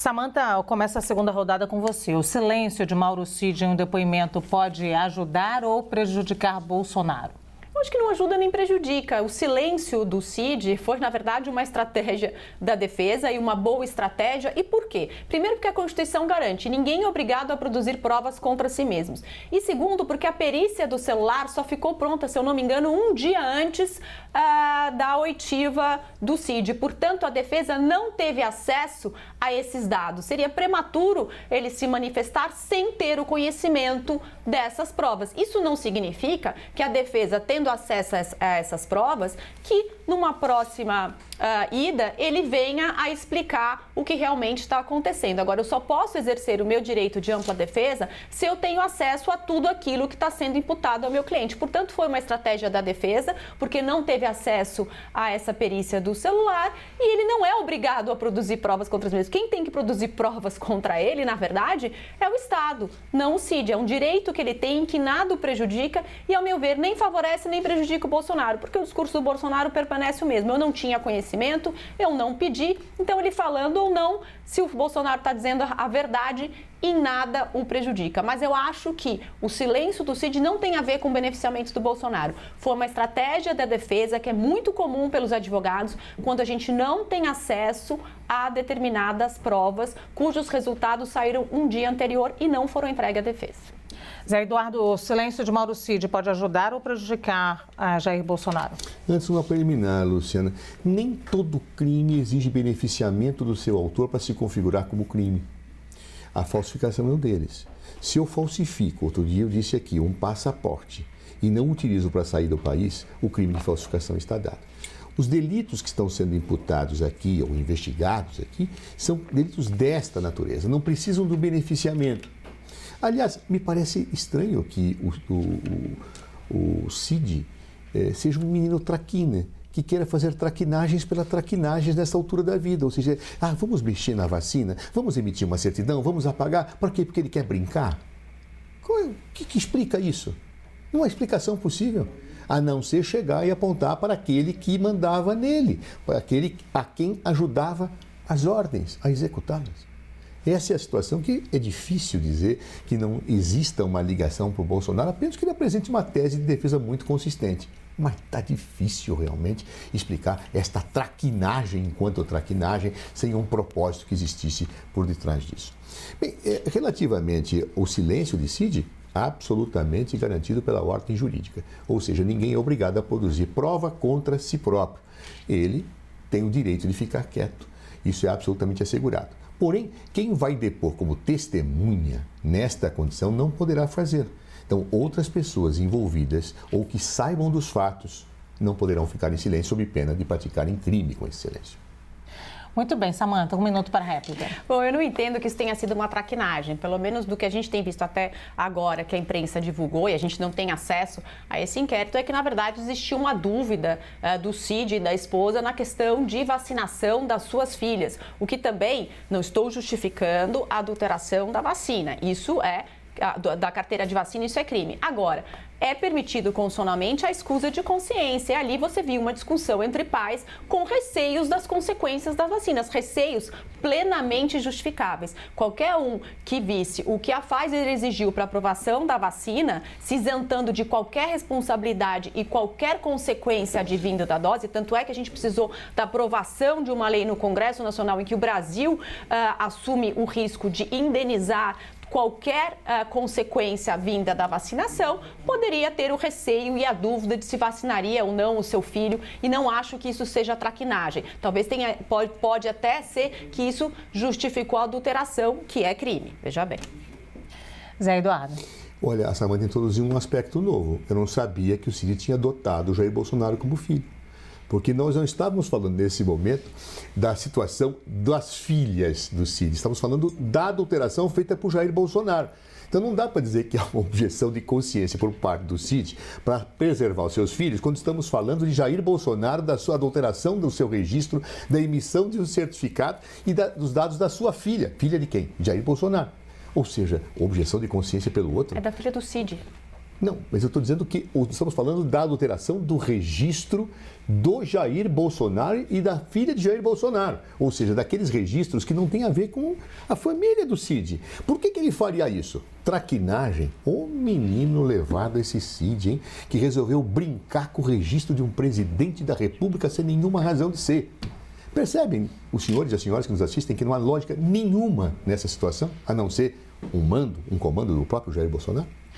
Samantha, começa a segunda rodada com você. O silêncio de Mauro Cid em um depoimento pode ajudar ou prejudicar Bolsonaro? Eu acho que não ajuda nem prejudica. O silêncio do Cid foi, na verdade, uma estratégia da defesa e uma boa estratégia. E por quê? Primeiro, porque a Constituição garante, ninguém é obrigado a produzir provas contra si mesmos. E segundo, porque a perícia do celular só ficou pronta, se eu não me engano, um dia antes da oitiva do Cid. Portanto, a defesa não teve acesso a esses dados. Seria prematuro ele se manifestar sem ter o conhecimento dessas provas. Isso não significa que a defesa, tendo acesso a essas provas, que numa próxima ida ele venha a explicar o que realmente está acontecendo. Agora, eu só posso exercer o meu direito de ampla defesa se eu tenho acesso a tudo aquilo que está sendo imputado ao meu cliente. Portanto, foi uma estratégia da defesa, porque não teve acesso a essa perícia do celular e ele não é obrigado a produzir provas contra os mesmos. Quem tem que produzir provas contra ele, na verdade, é o Estado, não o Cid. É um direito que ele tem que nada o prejudica e, ao meu ver, nem favorece nem prejudica o Bolsonaro, porque o discurso do Bolsonaro permanece o mesmo. Eu não tinha conhecimento, eu não pedi, então ele falando ou não, se o Bolsonaro está dizendo a verdade, em nada o prejudica. Mas eu acho que o silêncio do Cid não tem a ver com o beneficiamento do Bolsonaro. Foi uma estratégia da defesa que é muito comum pelos advogados quando a gente não tem acesso a determinadas provas cujos resultados saíram um dia anterior e não foram entregues à defesa. Zé Eduardo, o silêncio de Mauro Cid pode ajudar ou prejudicar a Jair Bolsonaro? Antes, uma preliminar, Luciana. Nem todo crime exige beneficiamento do seu autor para se configurar como crime. A falsificação é um deles. Se eu falsifico, outro dia eu disse aqui, um passaporte e não utilizo para sair do país, o crime de falsificação está dado. Os delitos que estão sendo imputados aqui ou investigados aqui são delitos desta natureza, não precisam do beneficiamento. Aliás, me parece estranho que o Cid seja um menino traquina, que queira fazer traquinagens pela traquinagens nessa altura da vida. Ou seja, vamos mexer na vacina, vamos emitir uma certidão, vamos apagar. Por quê? Porque ele quer brincar? O que explica isso? Não há explicação possível, a não ser chegar e apontar para aquele que mandava nele, para aquele a quem ajudava as ordens a executá-las. Essa é a situação que é difícil dizer que não exista uma ligação para o Bolsonaro, apenas que ele apresente uma tese de defesa muito consistente. Mas está difícil realmente explicar esta traquinagem enquanto traquinagem sem um propósito que existisse por detrás disso. Bem, relativamente ao silêncio de Cid, absolutamente garantido pela ordem jurídica. Ou seja, ninguém é obrigado a produzir prova contra si próprio. Ele tem o direito de ficar quieto. Isso é absolutamente assegurado. Porém, quem vai depor como testemunha nesta condição não poderá fazer. Então, outras pessoas envolvidas ou que saibam dos fatos não poderão ficar em silêncio sob pena de praticarem crime com esse silêncio. Muito bem, Samantha, 1 minuto para a réplica. Bom, eu não entendo que isso tenha sido uma traquinagem, pelo menos do que a gente tem visto até agora, que a imprensa divulgou e a gente não tem acesso a esse inquérito, é que, na verdade, existiu uma dúvida do Cid e da esposa na questão de vacinação das suas filhas, o que também não estou justificando a adulteração da vacina. Isso é da carteira de vacina, isso é crime. Agora, é permitido constitucionalmente a escusa de consciência. E ali você viu uma discussão entre pais com receios das consequências das vacinas, receios plenamente justificáveis. Qualquer um que visse o que a Pfizer exigiu para aprovação da vacina, se isentando de qualquer responsabilidade e qualquer consequência advinda da dose, tanto é que a gente precisou da aprovação de uma lei no Congresso Nacional em que o Brasil assume o risco de indenizar qualquer consequência vinda da vacinação, poderia ter o receio e a dúvida de se vacinaria ou não o seu filho, e não acho que isso seja traquinagem. Talvez pode até ser que isso justificou a adulteração, que é crime. Veja bem. Zé Eduardo. Olha, a Samantha introduziu um aspecto novo. Eu não sabia que o Cid tinha adotado o Jair Bolsonaro como filho. Porque nós não estávamos falando nesse momento da situação das filhas do Cid. Estamos falando da adulteração feita por Jair Bolsonaro. Então não dá para dizer que há uma objeção de consciência por parte do Cid para preservar os seus filhos quando estamos falando de Jair Bolsonaro, da sua adulteração do seu registro, da emissão de um certificado e dos dados da sua filha. Filha de quem? Jair Bolsonaro. Ou seja, objeção de consciência pelo outro. É da filha do Cid. Não, mas eu estou dizendo que estamos falando da adulteração do registro do Jair Bolsonaro e da filha de Jair Bolsonaro. Ou seja, daqueles registros que não tem a ver com a família do Cid. Por que ele faria isso? Traquinagem. Ô menino levado a esse Cid, hein? Que resolveu brincar com o registro de um presidente da República sem nenhuma razão de ser. Percebem, os senhores e as senhoras que nos assistem, que não há lógica nenhuma nessa situação, a não ser um comando do próprio Jair Bolsonaro?